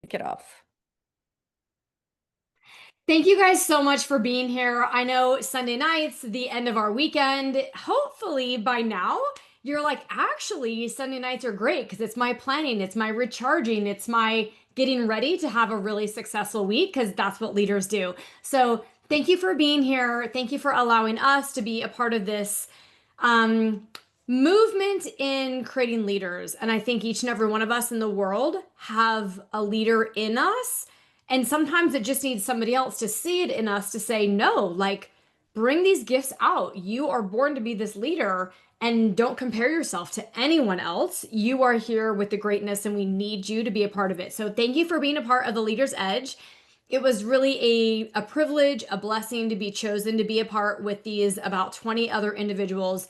Kick it off. Thank you guys so much for being here. I know Sunday night's the end of our weekend. Hopefully by now you're like, actually, Sunday nights are great because it's my planning, it's my recharging, it's my getting ready to have a really successful week because that's what leaders do. So thank you for being here. Thank you for allowing us to be a part of this um, movement in creating leaders. And I think each and every one of us in the world have a leader in us. And sometimes it just needs somebody else to see it in us to say, no, like, bring these gifts out. You are born to be this leader and don't compare yourself to anyone else. You are here with the greatness and we need you to be a part of it. So thank you for being a part of the Leader's Edge. It was really a privilege, a blessing to be chosen to be a part with these about 20 other individuals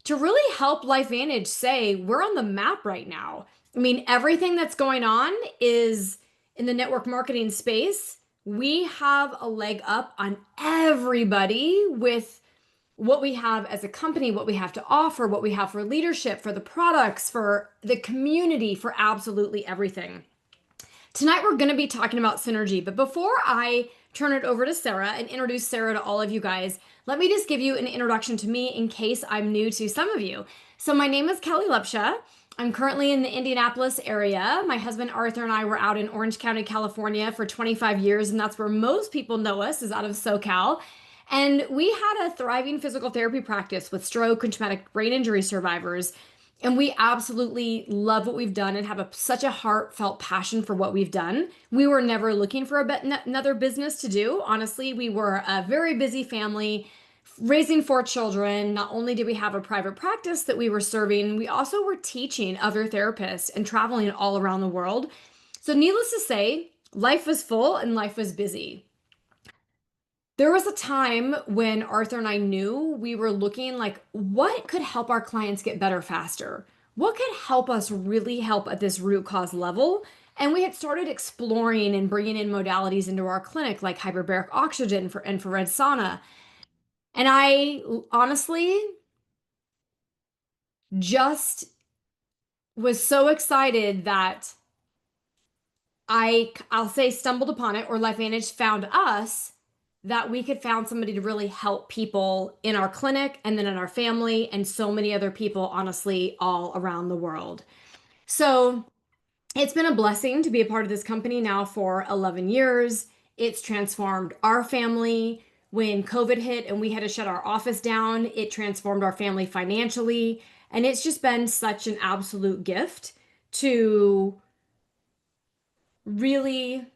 to really help LifeVantage say we're on the map right now. I mean, everything that's going on is in the network marketing space. We have a leg up on everybody with what we have as a company, what we have to offer, what we have for leadership, for the products, for the community, for absolutely everything. Tonight, we're going to be talking about synergy. But before I turn it over to Sarah and introduce Sarah to all of you guys, let me just give you an introduction to me in case I'm new to some of you. So, my name is Kelly Lepsha. I'm currently in the Indianapolis area. My husband Arthur and I were out in Orange County, California for 25 years, and that's where most people know us, is out of SoCal. And we had a thriving physical therapy practice with stroke and traumatic brain injury survivors. And we absolutely love what we've done and have such a heartfelt passion for what we've done. We were never looking for another business to do. Honestly, we were a very busy family raising four children. Not only did we have a private practice that we were serving, we also were teaching other therapists and traveling all around the world. So, needless to say, life was full and life was busy. There was a time when Arthur and I knew we were looking like what could help our clients get better faster? What could help us really help at this root cause level? And we had started exploring and bringing in modalities into our clinic like hyperbaric oxygen for infrared sauna. And I honestly just was so excited that I'll say stumbled upon it or LifeVantage found us that we could found somebody to really help people in our clinic and then in our family and so many other people, honestly, all around the world. So it's been a blessing to be a part of this company now for 11 years. It's transformed our family. When COVID hit and we had to shut our office down, it transformed our family financially. And it's just been such an absolute gift to really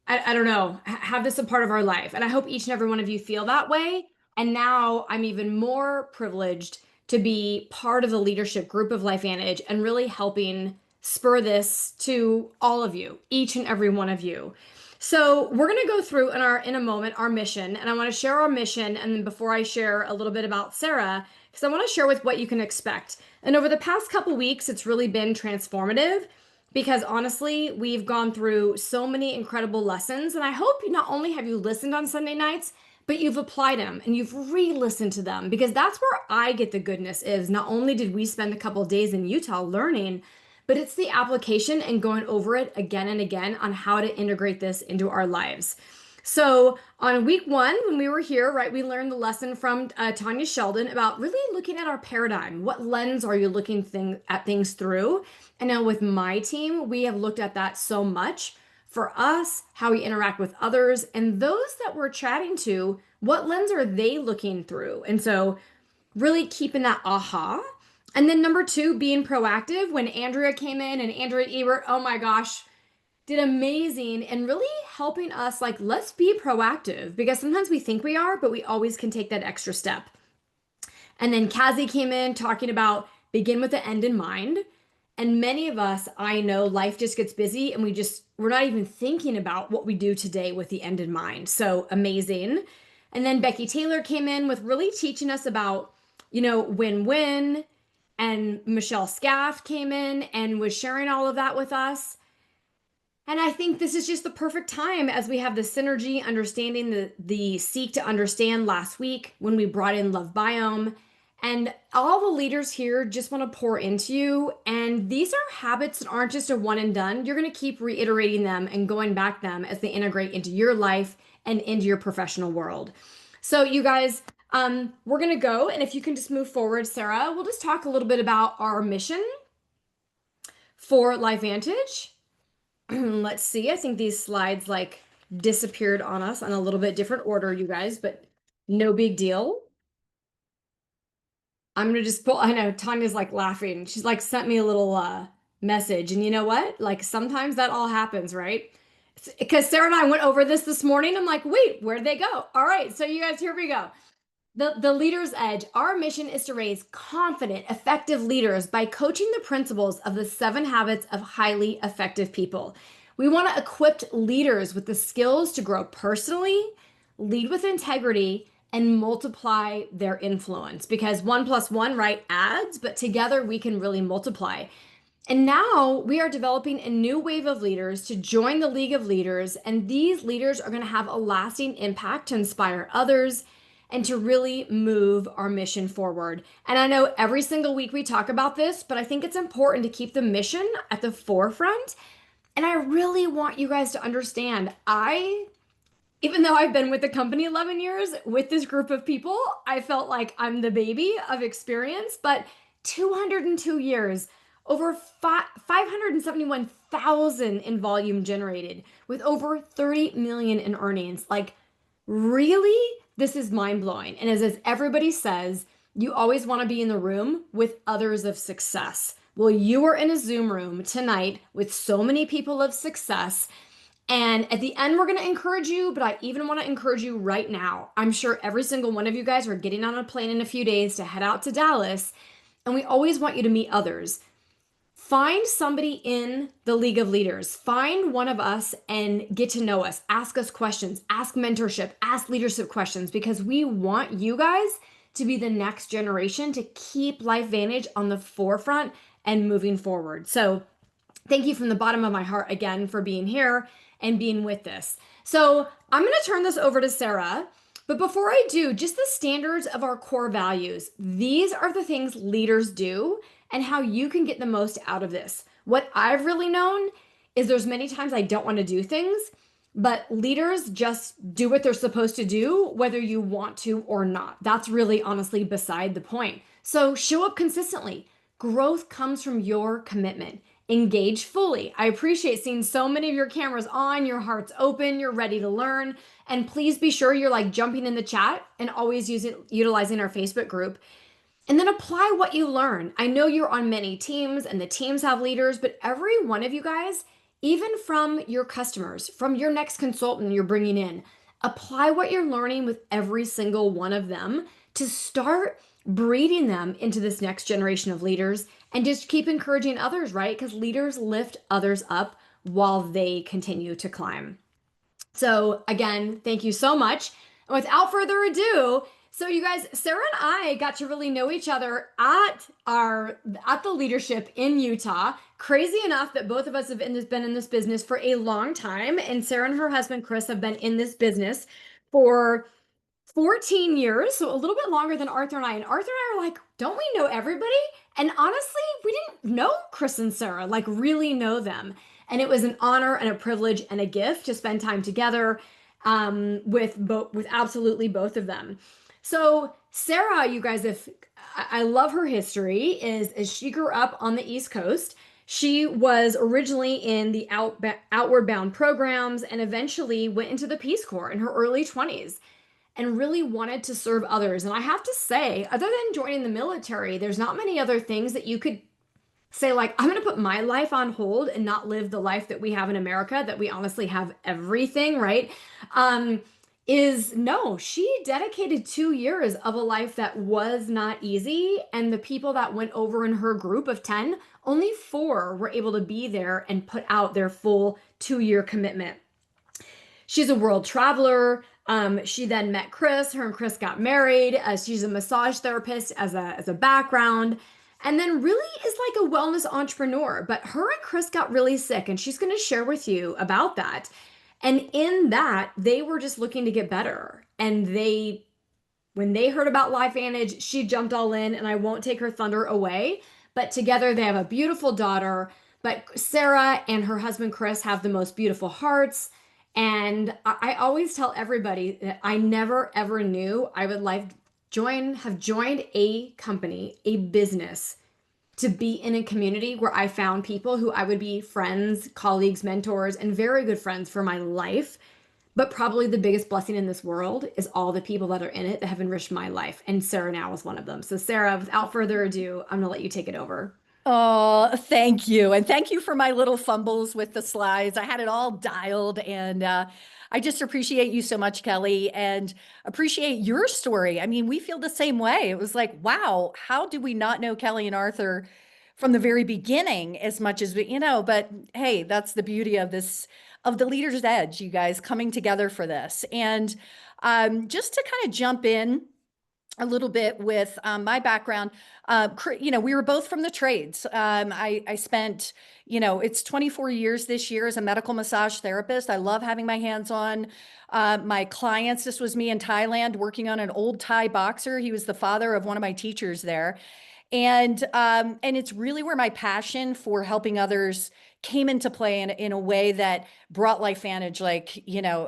I don't know, have this a part of our life. And I hope each and every one of you feel that way. And now I'm even more privileged to be part of the leadership group of LifeVantage and really helping spur this to all of you, each and every one of you. So we're going to go through in a moment our mission, and I want to share our mission. And then before I share a little bit about Sarah, because I want to share with what you can expect. And over the past couple weeks, it's really been transformative because honestly, we've gone through so many incredible lessons. And I hope you not only have you listened on Sunday nights, but you've applied them and you've re-listened to them because that's where I get the goodness is not only did we spend a couple of days in Utah learning, but it's the application and going over it again and again on how to integrate this into our lives. So on week one, when we were here, right, we learned the lesson from Tanya Sheldon about really looking at our paradigm. What lens are you looking at things through? And now with my team, we have looked at that so much for us, how we interact with others, and those that we're chatting to, what lens are they looking through? And so really keeping that aha. And then number two, being proactive. When Andrea came in and Andrea Ebert, oh my gosh, did amazing and really helping us like, let's be proactive because sometimes we think we are, but we always can take that extra step. And then Kazi came in talking about begin with the end in mind. And many of us, I know life just gets busy and we're not even thinking about what we do today with the end in mind. So amazing. And then Becky Taylor came in with really teaching us about, win-win. And Michelle Scaff came in and was sharing all of that with us. And I think this is just the perfect time as we have the synergy, understanding the seek to understand last week when we brought in Love Biome And all the leaders here just want to pour into you. And these are habits that aren't just a one and done. You're going to keep reiterating them and going back them as they integrate into your life and into your professional world. So, you guys, we're going to go. And if you can just move forward, Sarah, we'll just talk a little bit about our mission for LifeVantage. Let's see. I think these slides like disappeared on us on a little bit different order, you guys, but no big deal. I'm gonna just pull. I know Tanya's like laughing. She's like sent me a little message, and you know what? Like sometimes that all happens, right? Because Sarah and I went over this morning. I'm like, wait, where'd they go? All right, so you guys, here we go. The Leader's Edge. Our mission is to raise confident, effective leaders by coaching the principles of the 7 habits of highly effective people. We want to equip leaders with the skills to grow personally, lead with integrity, and multiply their influence because 1 + 1, right, adds, but together we can really multiply. And now we are developing a new wave of leaders to join the League of Leaders. And these leaders are going to have a lasting impact to inspire others and to really move our mission forward. And I know every single week we talk about this, but I think it's important to keep the mission at the forefront. And I really want you guys to understand, even though I've been with the company 11 years, with this group of people, I felt like I'm the baby of experience, but 202 years, over 571,000 in volume generated, with over 30 million in earnings. Like, really? This is mind blowing. And as everybody says, you always want to be in the room with others of success. Well, you are in a Zoom room tonight with so many people of success. And at the end, we're going to encourage you, but I even want to encourage you right now. I'm sure every single one of you guys are getting on a plane in a few days to head out to Dallas, and we always want you to meet others. Find somebody in the League of Leaders. Find one of us and get to know us. Ask us questions, ask mentorship, ask leadership questions, because we want you guys to be the next generation to keep LifeVantage on the forefront and moving forward. So, thank you from the bottom of my heart again for being here and being with this. So I'm going to turn this over to Sarah. But before I do, just the standards of our core values. These are the things leaders do and how you can get the most out of this. What I've really known is there's many times I don't want to do things, but leaders just do what they're supposed to do, whether you want to or not. That's really honestly beside the point. So show up consistently. Growth comes from your commitment. Engage fully. I appreciate seeing so many of your cameras on, your heart's open, you're ready to learn. And please be sure you're like jumping in the chat and always utilizing our Facebook group. And then apply what you learn. I know you're on many teams and the teams have leaders, but every one of you guys, even from your customers, from your next consultant you're bringing in, apply what you're learning with every single one of them to start breeding them into this next generation of leaders and just keep encouraging others, right? Because leaders lift others up while they continue to climb. So again, thank you so much. And without further ado, so you guys, Sarah and I got to really know each other at the leadership in Utah. Crazy enough that both of us have been in this business for a long time, and Sarah and her husband Chris have been in this business for 14 years, so a little bit longer than Arthur and I. And Arthur and I are like, don't we know everybody? And honestly, we didn't know Chris and Sarah, like really know them. And it was an honor and a privilege and a gift to spend time together with absolutely both of them. So Sarah, you guys, if I love her history, is she grew up on the East Coast. She was originally in the Outward Bound programs and eventually went into the Peace Corps in her early 20s and really wanted to serve others. And I have to say, other than joining the military, there's not many other things that you could say, like, I'm going to put my life on hold and not live the life that we have in America, that we honestly have everything, right? No, she dedicated 2 years of a life that was not easy. And the people that went over in her group of 10, only 4 were able to be there and put out their full 2-year commitment. She's a world traveler. She then met Chris. Her and Chris got married. She's a massage therapist as a background. And then really is like a wellness entrepreneur. But her and Chris got really sick, and she's going to share with you about that. And in that, they were just looking to get better. And they When they heard about LifeVantage, she jumped all in, and I won't take her thunder away. But together they have a beautiful daughter. But Sarah and her husband Chris have the most beautiful hearts. And I always tell everybody that I never ever knew I would have joined a company, a business, to be in a community where I found people who I would be friends, colleagues, mentors, and very good friends for my life. But probably the biggest blessing in this world is all the people that are in it that have enriched my life. And Sarah now is one of them. So, Sarah, without further ado, I'm going to let you take it over. Oh, thank you. And thank you for my little fumbles with the slides. I had it all dialed, and I just appreciate you so much, Kelly, and appreciate your story. I mean, we feel the same way. It was like, wow, how did we not know Kelly and Arthur from the very beginning as much as but hey, that's the beauty of this, of the Leader's Edge, you guys coming together for this. And just to kind of jump in a little bit with my background. We were both from the trades. I spent, it's 24 years this year as a medical massage therapist. I love having my hands on my clients. This was me in Thailand working on an old Thai boxer. He was the father of one of my teachers there. And it's really where my passion for helping others came into play in a way that brought LifeVantage, like,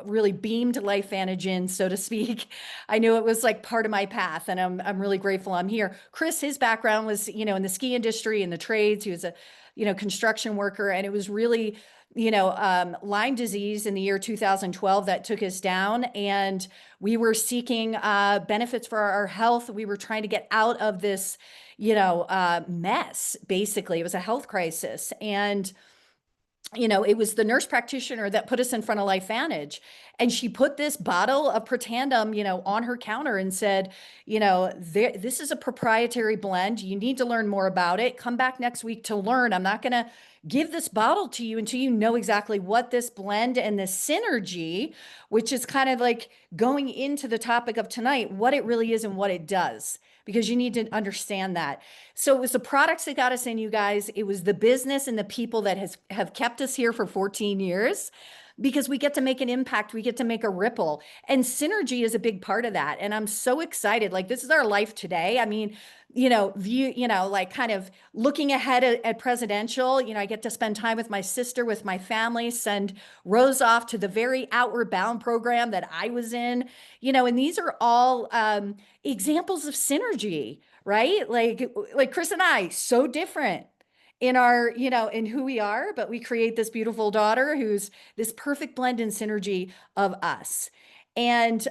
really beamed LifeVantage in, so to speak. I knew it was like part of my path, and I'm really grateful I'm here. Chris, his background was, in the ski industry, in the trades. He was a, construction worker, and it was really, Lyme disease in the year 2012 that took us down, and we were seeking benefits for our health. We were trying to get out of this, mess. Basically, it was a health crisis, and it was the nurse practitioner that put us in front of LifeVantage. And she put this bottle of Protandim, on her counter and said, this is a proprietary blend. You need to learn more about it. Come back next week to learn. I'm not going to give this bottle to you until you know exactly what this blend and this synergy, which is kind of like going into the topic of tonight, what it really is and what it does, because you need to understand that. So it was the products that got us in, you guys. It was the business and the people that have kept us here for 14 years, because we get to make an impact. We get to make a ripple, and synergy is a big part of that. And I'm so excited. Like, this is our life today. I mean, like kind of looking ahead at presidential, I get to spend time with my sister, with my family, send Rose off to the very Outward Bound program that I was in, and these are all examples of synergy, right? Like Chris and I, so different in our, in who we are, but we create this beautiful daughter who's this perfect blend and synergy of us. And,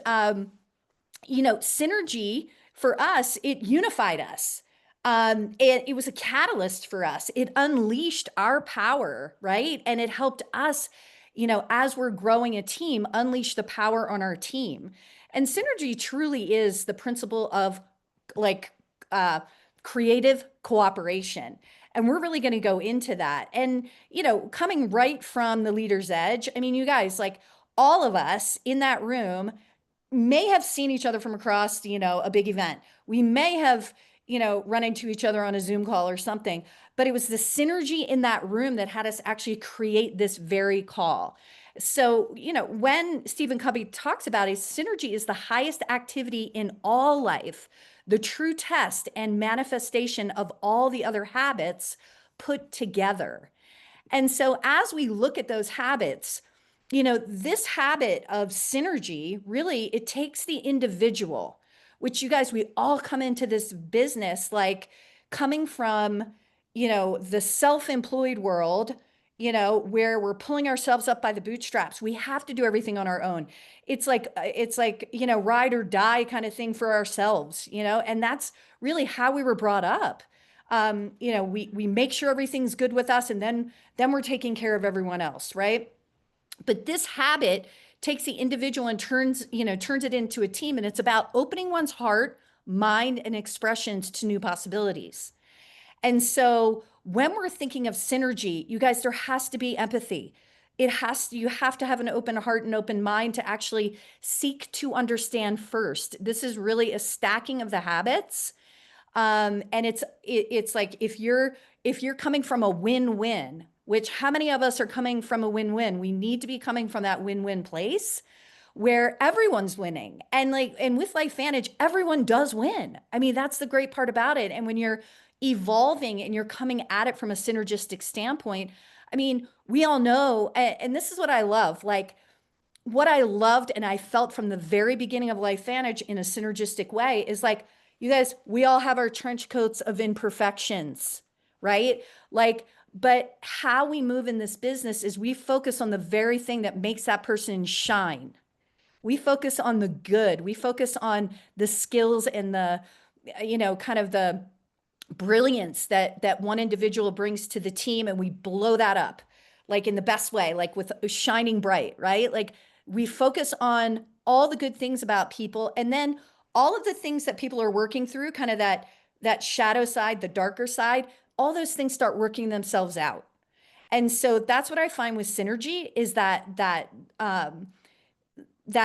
synergy for us, it unified us. It was a catalyst for us. It unleashed our power, right? And it helped us, as we're growing a team, unleash the power on our team. And synergy truly is the principle of like creative cooperation. And we're really going to go into that. And, coming right from the Leader's Edge, I mean, you guys, like all of us in that room may have seen each other from across, a big event. We may have, run into each other on a Zoom call or something, but it was the synergy in that room that had us actually create this very call. So, when Stephen Covey talks about it, synergy is the highest activity in all life, the true test and manifestation of all the other habits put together. And so as we look at those habits, this habit of synergy, really, it takes the individual, which, you guys, we all come into this business like coming from, the self-employed world, where we're pulling ourselves up by the bootstraps. We have to do everything on our own. It's like, ride or die kind of thing for ourselves, and that's really how we were brought up. We make sure everything's good with us, and then we're taking care of everyone else, right? But this habit takes the individual and turns it into a team. And it's about opening one's heart, mind, and expressions to new possibilities. And so when we're thinking of synergy, you guys, there has to be empathy. You have to have an open heart and open mind to actually seek to understand first. This is really a stacking of the habits. And it's like, if you're coming from a win-win, which how many of us are coming from a win-win? We need to be coming from that win-win place. where everyone's winning. And like, and with LifeVantage, everyone does win. I mean, that's the great part about it. And when you're evolving and you're coming at it from a synergistic standpoint, I mean, we all know, and this is what I love, like what I loved and I felt from the very beginning of LifeVantage in a synergistic way is like, you guys, we all have our trench coats of imperfections, right? Like, but how we move in this business is we focus on the very thing that makes that person shine. We focus on the good. We focus on the skills and the, kind of the brilliance that one individual brings to the team, and we blow that up like in the best way, like with shining bright, right? Like we focus on all the good things about people, and then all of the things that people are working through, kind of that shadow side, the darker side, all those things start working themselves out. And so that's what I find with synergy is that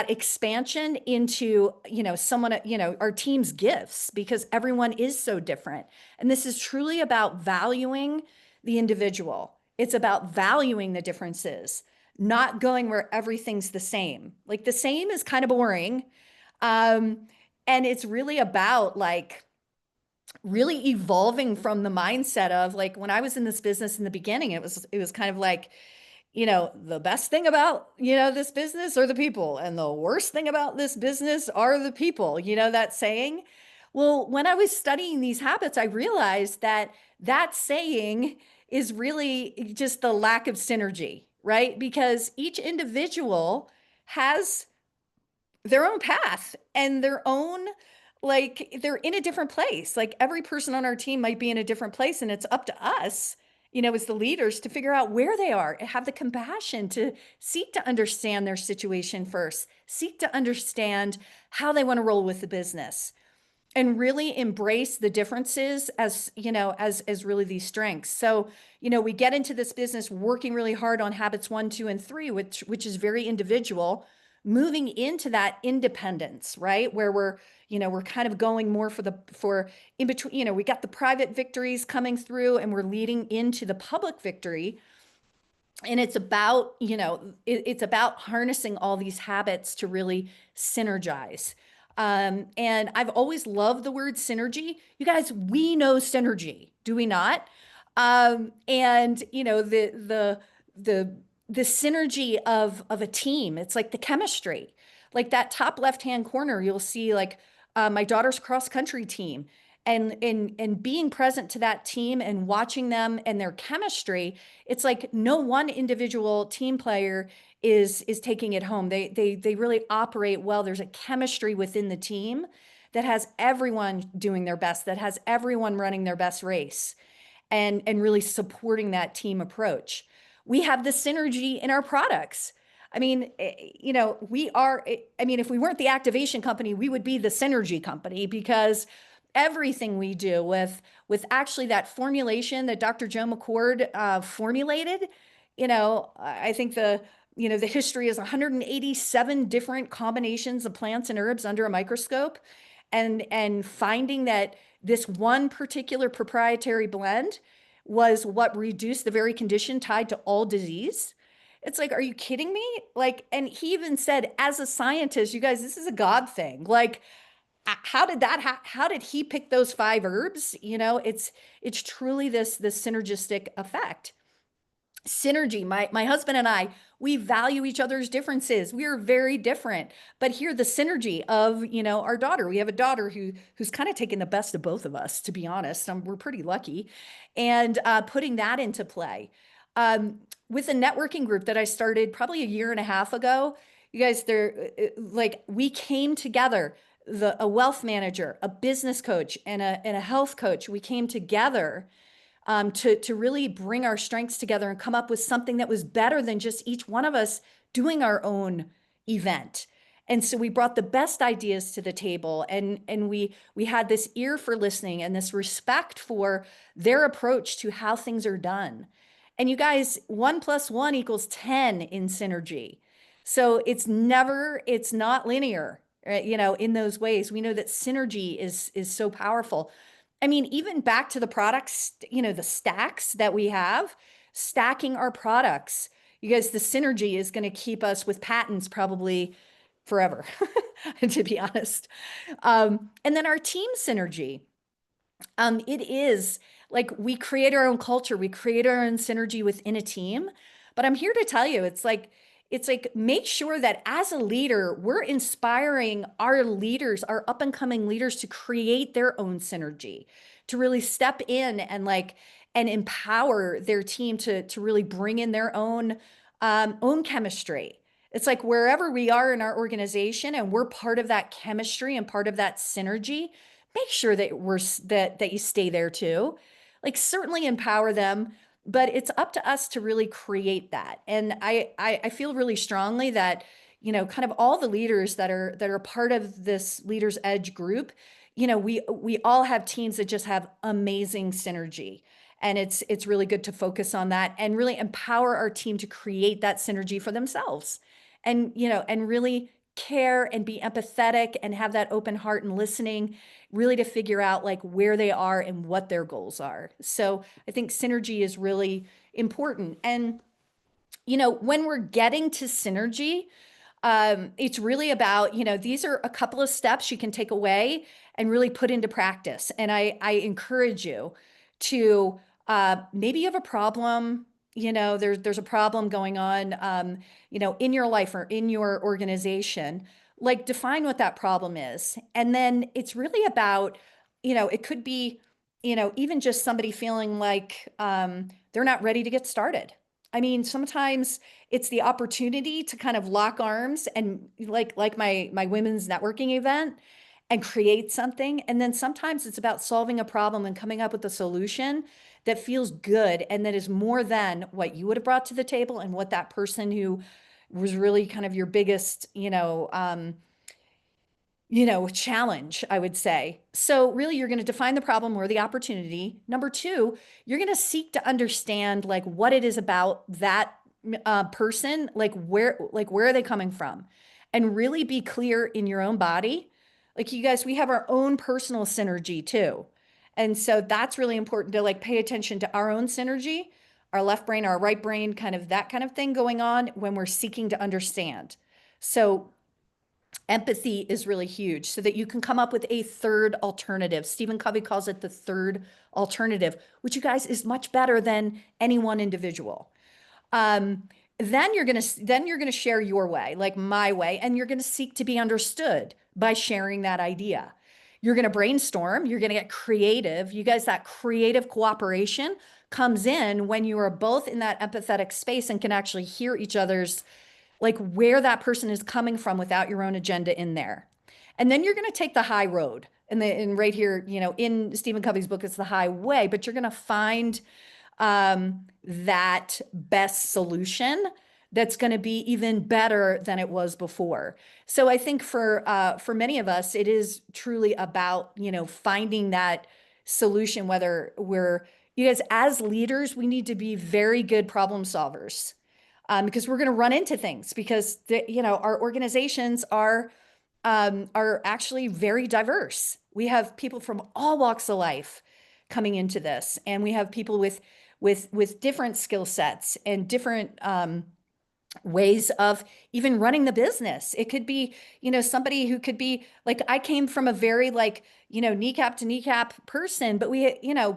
expansion into, someone, our team's gifts, because everyone is so different. And this is truly about valuing the individual. It's about valuing the differences, not going where everything's the same. Like the same is kind of boring. And it's really about like really evolving from the mindset of like when I was in this business in the beginning, it was kind of like, the best thing about, this business are the people, and the worst thing about this business are the people, that saying. Well, when I was studying these habits, I realized that that saying is really just the lack of synergy, right? Because each individual has their own path and their own, like they're in a different place. Like every person on our team might be in a different place, and it's up to us, as the leaders to figure out where they are, have the compassion to seek to understand their situation first, seek to understand how they want to roll with the business, and really embrace the differences as, as really these strengths. So, we get into this business working really hard on habits 1, 2, and 3, which is very individual, moving into that independence, right? Where we're kind of going more for in between, we got the private victories coming through and we're leading into the public victory. And it's about, it's about harnessing all these habits to really synergize. And I've always loved the word synergy. You guys, we know synergy, do we not? And the synergy of a team, it's like the chemistry. Like that top left-hand corner, you'll see like my daughter's cross country team, and being present to that team and watching them and their chemistry. It's like no one individual team player is taking it home. They really operate well. There's a chemistry within the team that has everyone doing their best, that has everyone running their best race, and really supporting that team approach. We have the synergy in our products. I mean, if we weren't the activation company, we would be the synergy company, because everything we do with actually that formulation that Dr. Joe McCord formulated, I think the history is 187 different combinations of plants and herbs under a microscope, and finding that this one particular proprietary blend was what reduced the very condition tied to all disease. It's like, are you kidding me? Like, and he even said, as a scientist, you guys, this is a God thing. Like, how did he pick those 5 herbs? It's truly this synergistic effect. Synergy. My husband and I, we value each other's differences. We are very different, but here the synergy of, our daughter. We have a daughter who's kind of taken the best of both of us, to be honest. We're pretty lucky, and putting that into play with a networking group that I started probably a year and a half ago. You guys, we came together. A wealth manager, a business coach, and a health coach. We came together to really bring our strengths together and come up with something that was better than just each one of us doing our own event. And so we brought the best ideas to the table, and we had this ear for listening and this respect for their approach to how things are done. And you guys, 1 + 1 = 10 in synergy. So it's not linear, right? In those ways. We know that synergy is so powerful. I mean, even back to the products, the stacks that we have, stacking our products. You guys, the synergy is going to keep us with patents probably forever, to be honest. And then our team synergy. It is like we create our own culture, we create our own synergy within a team. But I'm here to tell you, it's like make sure that as a leader, we're inspiring our leaders, our up and coming leaders to create their own synergy, to really step in and and empower their team to really bring in their own chemistry. It's like wherever we are in our organization and we're part of that chemistry and part of that synergy, make sure that that you stay there too. Like certainly empower them, but it's up to us to really create that. And I feel really strongly that, kind of all the leaders that are part of this Leaders Edge group, we all have teams that just have amazing synergy. And it's really good to focus on that and really empower our team to create that synergy for themselves. And, and really care and be empathetic and have that open heart and listening, really to figure out like where they are and what their goals are. So I think synergy is really important. And, when we're getting to synergy, it's really about, these are a couple of steps you can take away and really put into practice. And I encourage you to maybe you have a problem, there's a problem going on, in your life or in your organization, like define what that problem is. And then it's really about, it could be, even just somebody feeling like they're not ready to get started. I mean, sometimes it's the opportunity to kind of lock arms and like my women's networking event and create something. And then sometimes it's about solving a problem and coming up with a solution that feels good and that is more than what you would have brought to the table and what that person who was really kind of your biggest, challenge, I would say. So really you're going to define the problem or the opportunity. Number two, you're going to seek to understand like what it is about that person, like where are they coming from? And really be clear in your own body. Like you guys, we have our own personal synergy too. And so that's really important to like pay attention to our own synergy, our left brain, our right brain, kind of that kind of thing going on when we're seeking to understand. So empathy is really huge so that you can come up with a third alternative. Stephen Covey calls it the third alternative, which you guys is much better than any one individual. Then you're gonna share your way, like my way, and you're gonna seek to be understood by sharing that idea. You're gonna brainstorm, you're gonna get creative. You guys, that creative cooperation comes in when you are both in that empathetic space and can actually hear each other's like where that person is coming from without your own agenda in there. And then you're going to take the high road. And right here, in Stephen Covey's book, it's the highway, but you're going to find that best solution that's going to be even better than it was before. So I think for many of us, it is truly about, finding that solution, whether you guys as leaders, we need to be very good problem solvers. Because we're going to run into things because our organizations are actually very diverse. We have people from all walks of life coming into this, and we have people with different skill sets and different ways of even running the business. It could be, somebody who could be like, I came from a very kneecap to kneecap person, but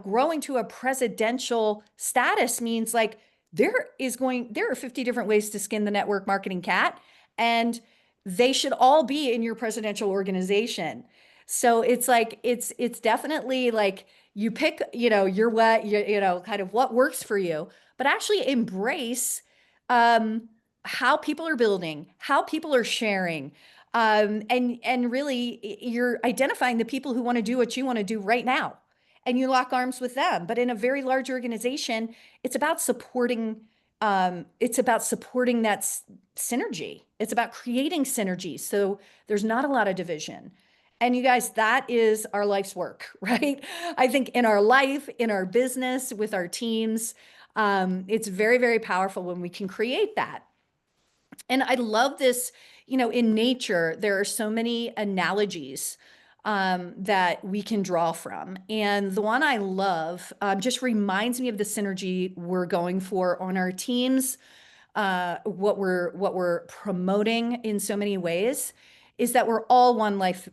growing to a presidential status means like, there are 50 different ways to skin the network marketing cat, and they should all be in your presidential organization. So it's like, it's definitely like you pick, your way, kind of what works for you, but actually embrace, how people are building, how people are sharing. And really you're identifying the people who want to do what you want to do right now and you lock arms with them. But in a very large organization, it's about supporting that synergy. It's about creating synergy. So there's not a lot of division. And you guys, that is our life's work, right? I think in our life, in our business, with our teams, it's very, very powerful when we can create that. And I love this, in nature, there are so many analogies that we can draw from. And the one I love just reminds me of the synergy we're going for on our teams. what we're promoting in so many ways is that we're all one life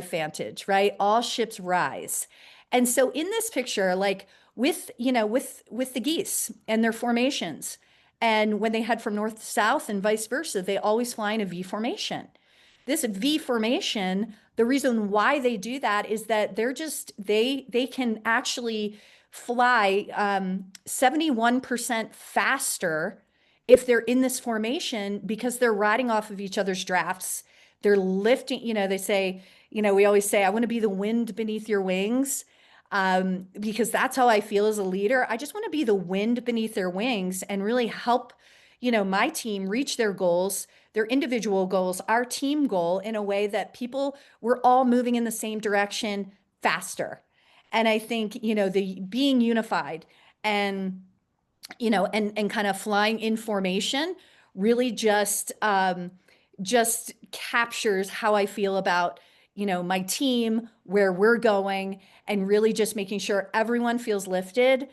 vantage, right? All ships rise. And so in this picture, like with, with the geese and their formations, and when they head from north to south and vice versa, they always fly in a V formation. This V formation, the reason why they do that is that they can actually fly 71% faster if they're in this formation because they're riding off of each other's drafts. They're lifting, they say, we always say, I want to be the wind beneath your wings, because that's how I feel as a leader. I just want to be the wind beneath their wings and really help, my team reach their goals, their individual goals, our team goal in a way that we're all moving in the same direction faster. And I think, the being unified and, and kind of flying in formation really just captures how I feel about, my team, where we're going, and really just making sure everyone feels lifted,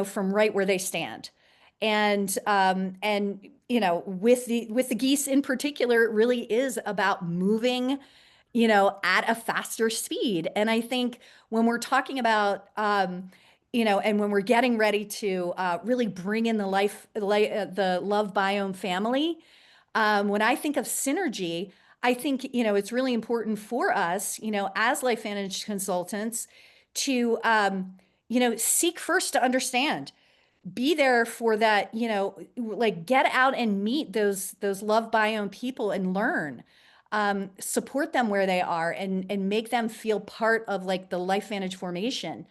from right where they stand. And with the geese in particular, it really is about moving, at a faster speed. And I think when we're talking about, and when we're getting ready to really bring in the Love Biome family, when I think of synergy, I think, it's really important for us, as LifeVantage consultants to, seek first to understand, be there for that, like get out and meet those Love Biome people and learn, support them where they are and make them feel part of like the LifeVantage formation.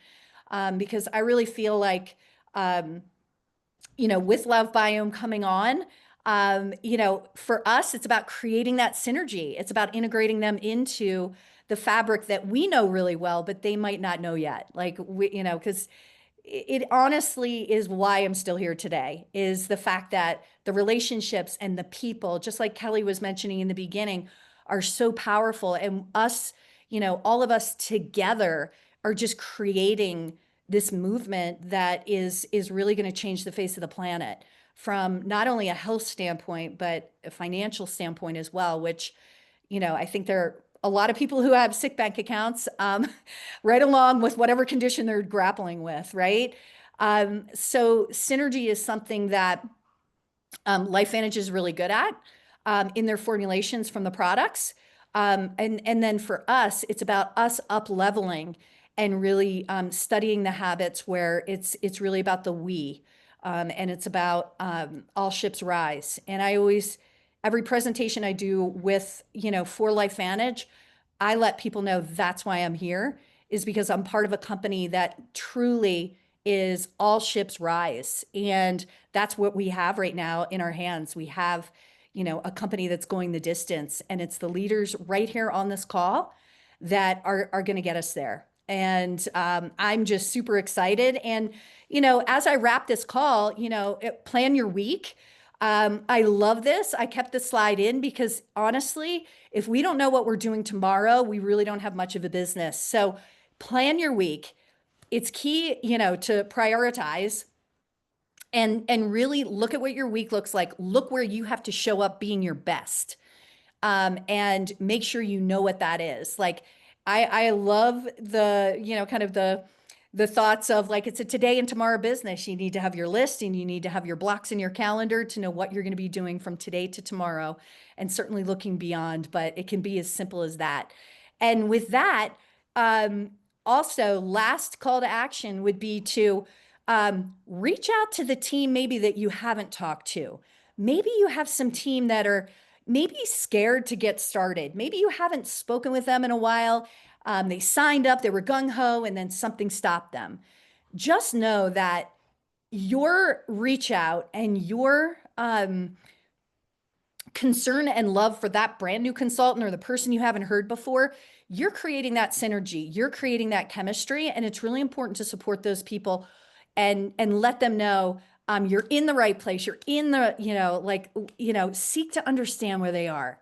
Because I really feel like, with Love Biome coming on, for us, it's about creating that synergy. It's about integrating them into the fabric that we know really well, but they might not know yet. Like because it honestly is why I'm still here today, is the fact that the relationships and the people, just like Kelly was mentioning in the beginning, are so powerful. And us, all of us together are just creating this movement that is really going to change the face of the planet from not only a health standpoint, but a financial standpoint as well, which, I think there are a lot of people who have sick bank accounts, right along with whatever condition they're grappling with, right? So synergy is something that LifeVantage is really good at in their formulations from the products. And then for us, it's about us up leveling and really studying the habits where it's really about the we. And it's about all ships rise. And every presentation I do with, for LifeVantage, I let people know that's why I'm here, is because I'm part of a company that truly is all ships rise. And that's what we have right now in our hands. We have, a company that's going the distance, and it's the leaders right here on this call that are going to get us there. And I'm just super excited. And, as I wrap this call, plan your week. I love this. I kept the slide in because honestly, if we don't know what we're doing tomorrow, we really don't have much of a business. So plan your week. It's key, to prioritize and really look at what your week looks like. Look where you have to show up being your best. And make sure you know what that is. Like, I love the, kind of the thoughts of like, it's a today and tomorrow business. You need to have your list and you need to have your blocks in your calendar to know what you're going to be doing from today to tomorrow, and certainly looking beyond, but it can be as simple as that. And with that, also last call to action would be to reach out to the team maybe that you haven't talked to. Maybe you have some team that are maybe scared to get started. Maybe you haven't spoken with them in a while. They signed up, they were gung-ho, and then something stopped them. Just know that your reach out and your concern and love for that brand new consultant or the person you haven't heard before, you're creating that synergy, you're creating that chemistry, and it's really important to support those people and let them know you're in the right place. You're in the, seek to understand where they are.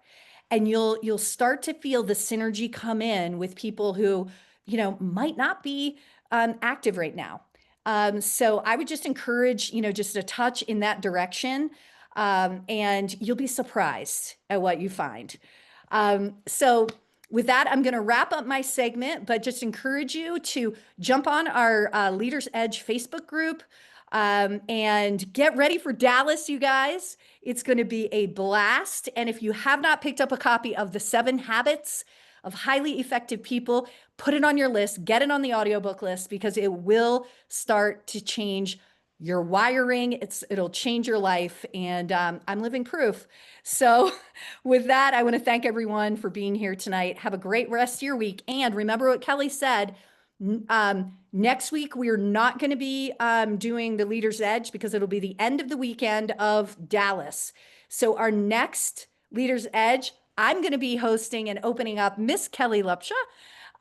And you'll start to feel the synergy come in with people who, might not be active right now. So I would just encourage, just a touch in that direction. And you'll be surprised at what you find. So with that, I'm going to wrap up my segment, but just encourage you to jump on our Leaders Edge Facebook group and get ready for Dallas, you guys. It's going to be a blast. And if you have not picked up a copy of The 7 Habits of Highly Effective People, put it on your list, get it on the audiobook list, because it will start to change your wiring. It'll change your life. And I'm living proof. So with that, I want to thank everyone for being here tonight. Have a great rest of your week. And remember what Kelly said, next week, we're not going to be doing the Leader's Edge because it'll be the end of the weekend of Dallas. So our next Leader's Edge, I'm going to be hosting and opening up Miss Kelly Lupsha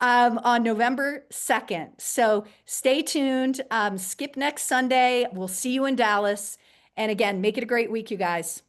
on November 2nd. So stay tuned. Skip next Sunday. We'll see you in Dallas. And again, make it a great week, you guys.